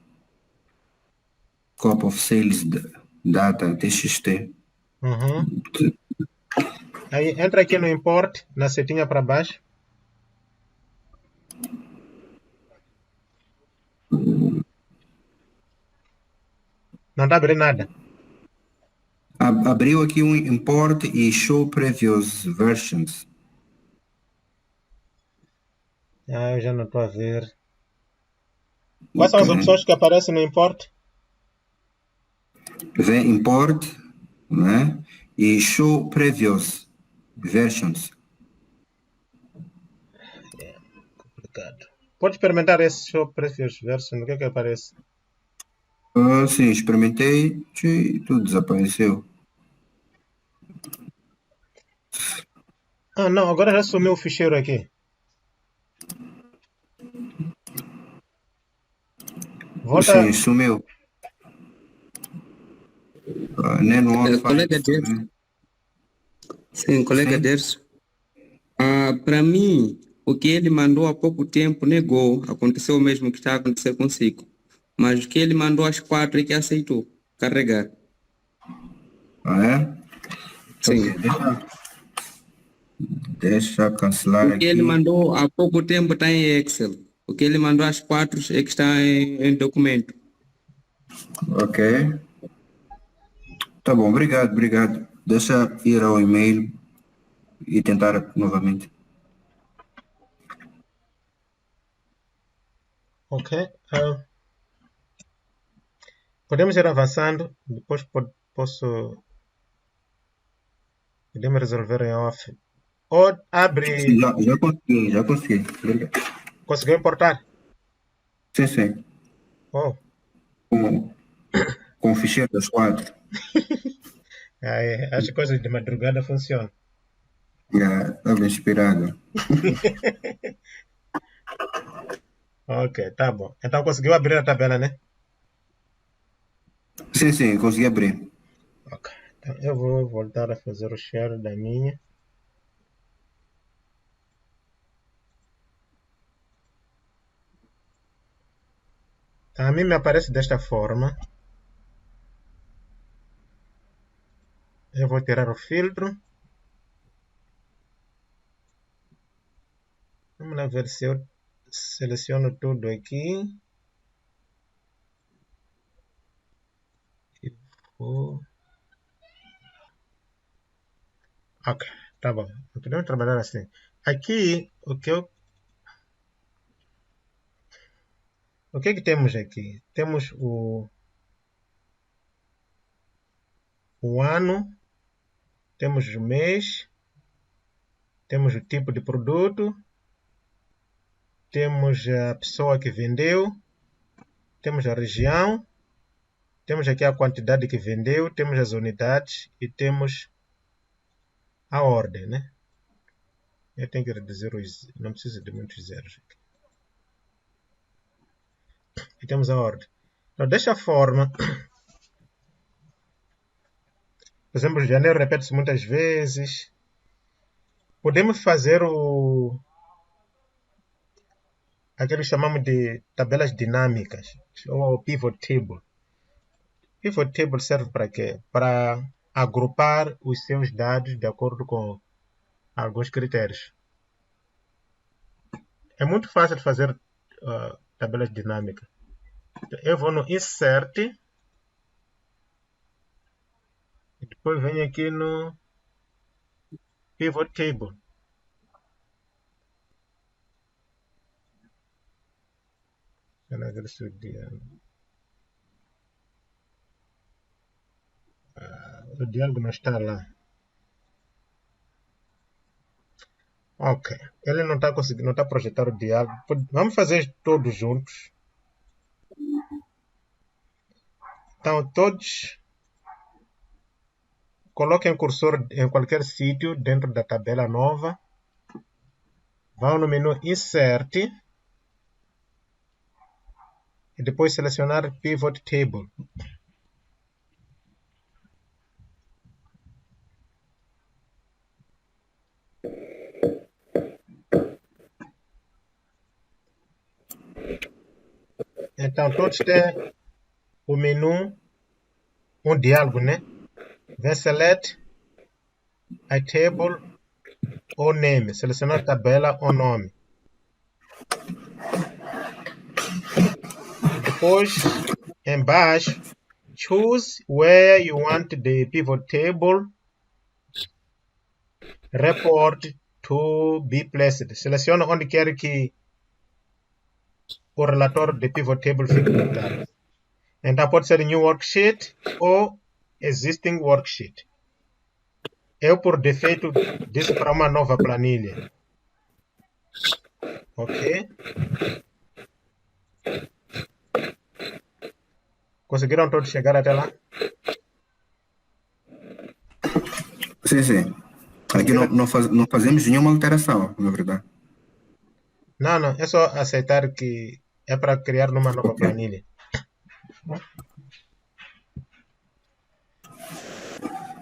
S4: Copy of sales data TXT.
S1: Uhum. Aí entra aqui no import, na setinha para baixo. Não está abrindo nada.
S4: Abriu aqui um import e show previous versions.
S1: Eu já não estou a ver. Quais são as opções que aparecem no import?
S4: Vem import, né? E show previous versions.
S1: Complicado. Pode experimentar esse show previous version. O que é que aparece?
S4: Sim, experimentei e tudo desapareceu.
S1: Ah, não. Agora já sumiu o ficheiro aqui. Volta.
S4: Sim, sumiu. Nem no all
S5: Colega
S4: files,
S5: Derso.
S4: né?
S5: Sim, colega
S4: Sim.
S5: Derso. Para mim, o que ele mandou há pouco tempo negou. Aconteceu o mesmo que está a acontecer consigo. Mas o que ele mandou às 4 é que aceitou carregar.
S4: Ah, é?
S5: Sim.
S4: Ok, deixa cancelar
S5: O que
S4: aqui.
S5: ele mandou há pouco tempo está em Excel. O que ele mandou às 4 é que está em documento.
S4: Ok. Tá bom, obrigado. Deixa ir ao e-mail e tentar novamente.
S1: Ok. Podemos ir avançando. Depois posso Podemos resolver em off. Ou abre.
S4: Já consegui. Obrigado.
S1: Conseguiu importar?
S4: Sim.
S1: Oh.
S4: Com o ficheiro das 4.
S1: Acho que coisas de madrugada funcionam.
S4: Já estava inspirado.
S1: Ok, tá bom. Então conseguiu abrir a tabela, né?
S4: Sim, consegui abrir.
S1: Ok. Então eu vou voltar a fazer o share da minha. A mim me aparece desta forma. Eu vou tirar o filtro. Vamos lá ver se eu seleciono tudo aqui. Ok, tá bom. Podemos trabalhar assim. Aqui, o que é que temos aqui? Temos o ano, temos o mês, temos o tipo de produto, temos a pessoa que vendeu, temos a região, temos aqui a quantidade que vendeu, temos as unidades e temos a ordem, né? Eu tenho que reduzir os... não preciso de muitos zeros aqui. E temos a ordem. Então, desta forma, por exemplo, janeiro repete-se muitas vezes. Podemos fazer aquilo que chamamos de tabelas dinâmicas, ou pivot table. Pivot table serve para quê? Para agrupar os seus dados de acordo com alguns critérios. É muito fácil fazer tabelas dinâmicas. Eu vou no Insert e depois venho aqui no Pivot Table. O diálogo não está lá. Ok. Ele não está conseguindo, não está a projetar o diálogo. Vamos fazer todos juntos. Então, todos coloquem o cursor em qualquer sítio dentro da tabela nova. Vão no menu Insert e depois selecionar Pivot Table. Então, todos têm o menu, um diálogo, né? Vem Select a Table ou Name. Selecionar tabela ou nome. Depois, embaixo, choose where you want the pivot table report to be placed. Seleciona onde quer que o relatório de pivot table fique montado. Então pode ser new worksheet ou existing worksheet. Eu, por defeito, disse para uma nova planilha. Ok? Conseguiram todos chegar até lá?
S4: Sim. Aqui não fazemos nenhuma alteração, na verdade.
S1: Não, é só aceitar que é para criar numa nova planilha.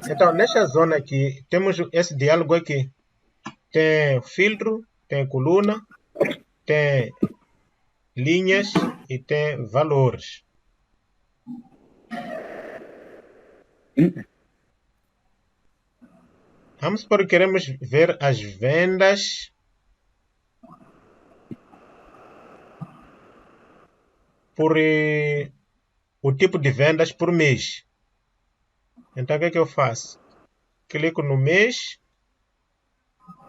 S1: Então, nesta zona aqui, temos esse diálogo aqui. Tem filtro, tem coluna, tem linhas e tem valores. Vamos supor que queremos ver as vendas por o tipo de vendas por mês. Então, o que é que eu faço? Clico no mês,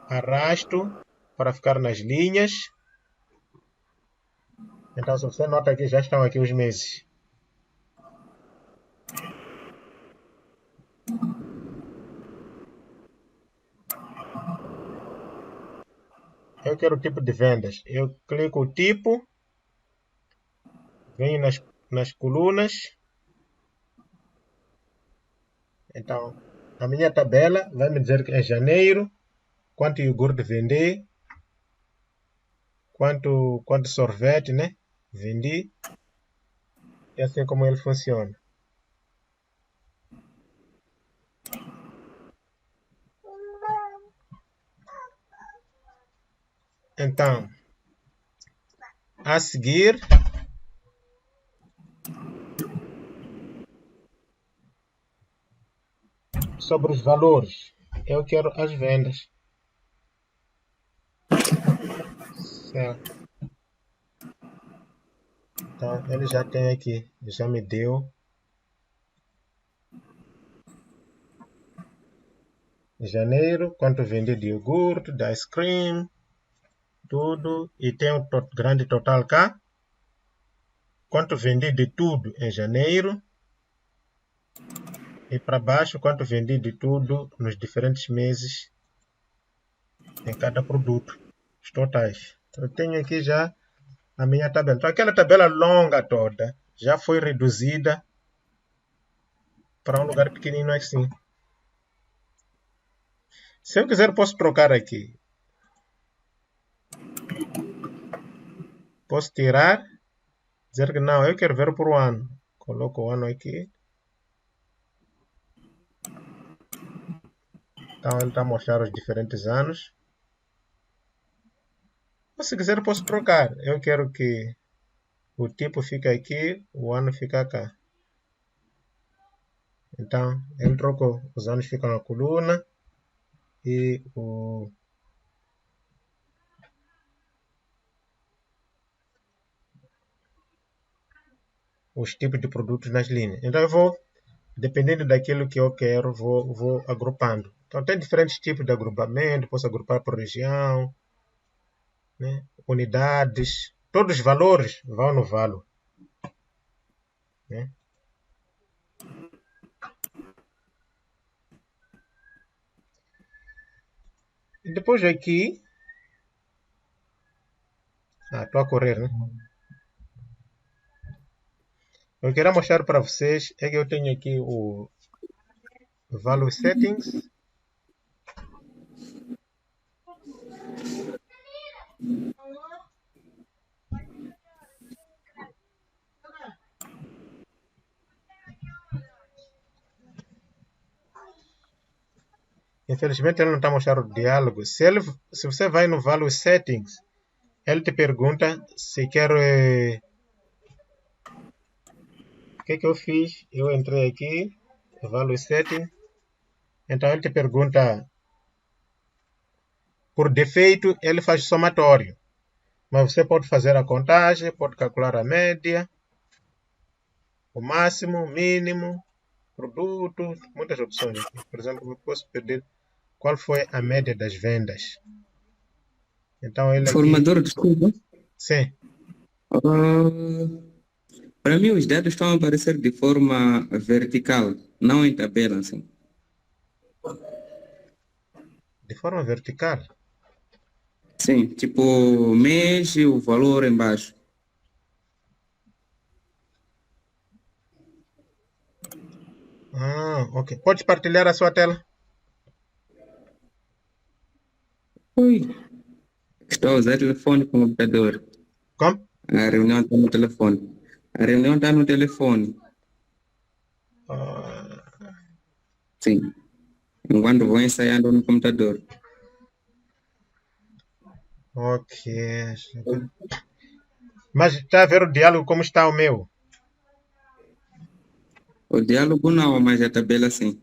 S1: arrasto para ficar nas linhas. Então, se você nota aqui, já estão aqui os meses. Eu quero o tipo de vendas. Eu clico o tipo, venho nas colunas. Então, a minha tabela vai me dizer que em janeiro, quanto iogurte vendi, quanto sorvete, né? Vendi. É assim como ele funciona. Então, a seguir, sobre os valores, eu quero as vendas. Certo. Então, ele já tem aqui, já me deu. Em janeiro, quanto vendi de iogurte, de ice cream, tudo. E tem o grande total cá. Quanto vendi de tudo em janeiro. E para baixo, quanto vendi de tudo nos diferentes meses em cada produto. Os totais. Eu tenho aqui já a minha tabela. Então, aquela tabela longa toda já foi reduzida para um lugar pequenino assim. Se eu quiser, posso trocar aqui. Posso tirar, dizer que não, eu quero ver por ano. Coloco o ano aqui. Então ele está a mostrar os diferentes anos. Ou se quiser, posso trocar. Eu quero que o tipo fique aqui, o ano fica cá. Então, ele trocou. Os anos ficam na coluna e os tipos de produtos nas linhas. Então eu vou, dependendo daquilo que eu quero, vou agrupando. Então tem diferentes tipos de agrupamento, posso agrupar por região, né? Unidades, todos os valores vão no valor. Né? E depois aqui, estou a correr, né? Eu quero mostrar para vocês é que eu tenho aqui o Value Settings. Infelizmente ele não está mostrando o diálogo. Se você vai no Value Settings, ele te pergunta se quer... O que eu fiz? Eu entrei aqui, Value Setting. Então ele te pergunta, por defeito, ele faz somatório. Mas você pode fazer a contagem, pode calcular a média, o máximo, o mínimo, produto, muitas opções aqui. Por exemplo, eu posso pedir qual foi a média das vendas. Então ele
S5: Formador, desculpa.
S1: Sim.
S5: Para mim, os dados estão a aparecer de forma vertical, não em tabela, assim.
S1: De forma vertical?
S5: Sim, tipo mês e o valor embaixo.
S1: Ok. Pode partilhar a sua tela?
S5: Ui. Estou a usar o telefone como computador.
S1: Como?
S5: A reunião está no telefone. A reunião está no telefone. Sim. Enquanto vou ensaiando no computador.
S1: Ok. Mas está a ver o diálogo como está o meu?
S5: O diálogo não, mas a tabela sim.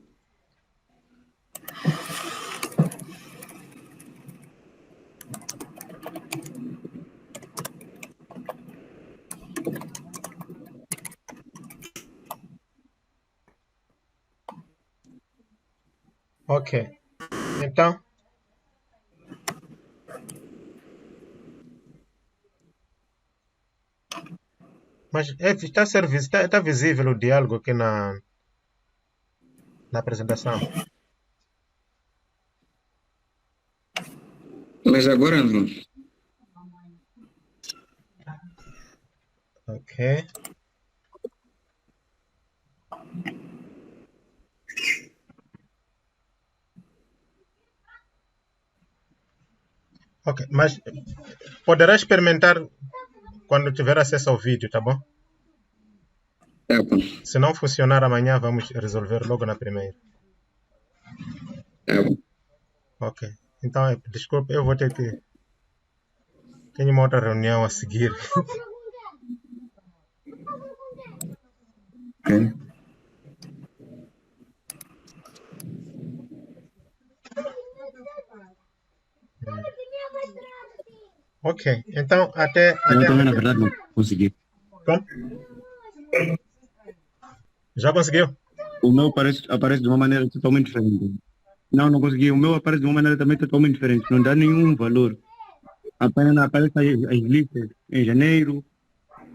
S1: Ok. Então... Mas está visível o diálogo aqui na apresentação.
S5: Mas agora não.
S1: Ok. Ok, mas poderá experimentar quando tiver acesso ao vídeo, tá bom?
S5: Tá bom.
S1: Se não funcionar amanhã, vamos resolver logo na primeira.
S5: Tá bom.
S1: Ok. Então, desculpe, eu vou ter que... Tenho uma outra reunião a seguir.
S4: Ok?
S1: Ok, então até...
S2: Eu também, na verdade, não consegui.
S1: Como? Já conseguiu?
S2: O meu aparece de uma maneira totalmente diferente. Não consegui. O meu aparece de uma maneira também totalmente diferente. Não dá nenhum valor. Apenas aparece as listas em janeiro,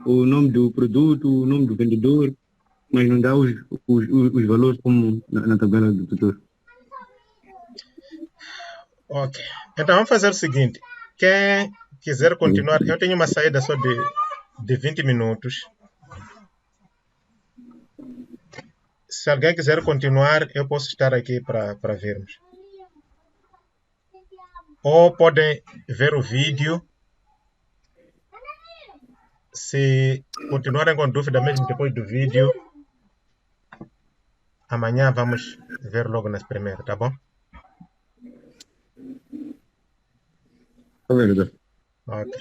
S2: o nome do produto, o nome do vendedor, mas não dá os valores como na tabela do tutor.
S1: Ok. Então vamos fazer o seguinte. Quem quiser continuar, eu tenho uma saída só de 20 minutos. Se alguém quiser continuar, eu posso estar aqui para vermos. Ou podem ver o vídeo. Se continuarem com dúvida mesmo depois do vídeo, amanhã vamos ver logo nas primeiras, tá bom?
S7: Tá vendo?
S1: Ok.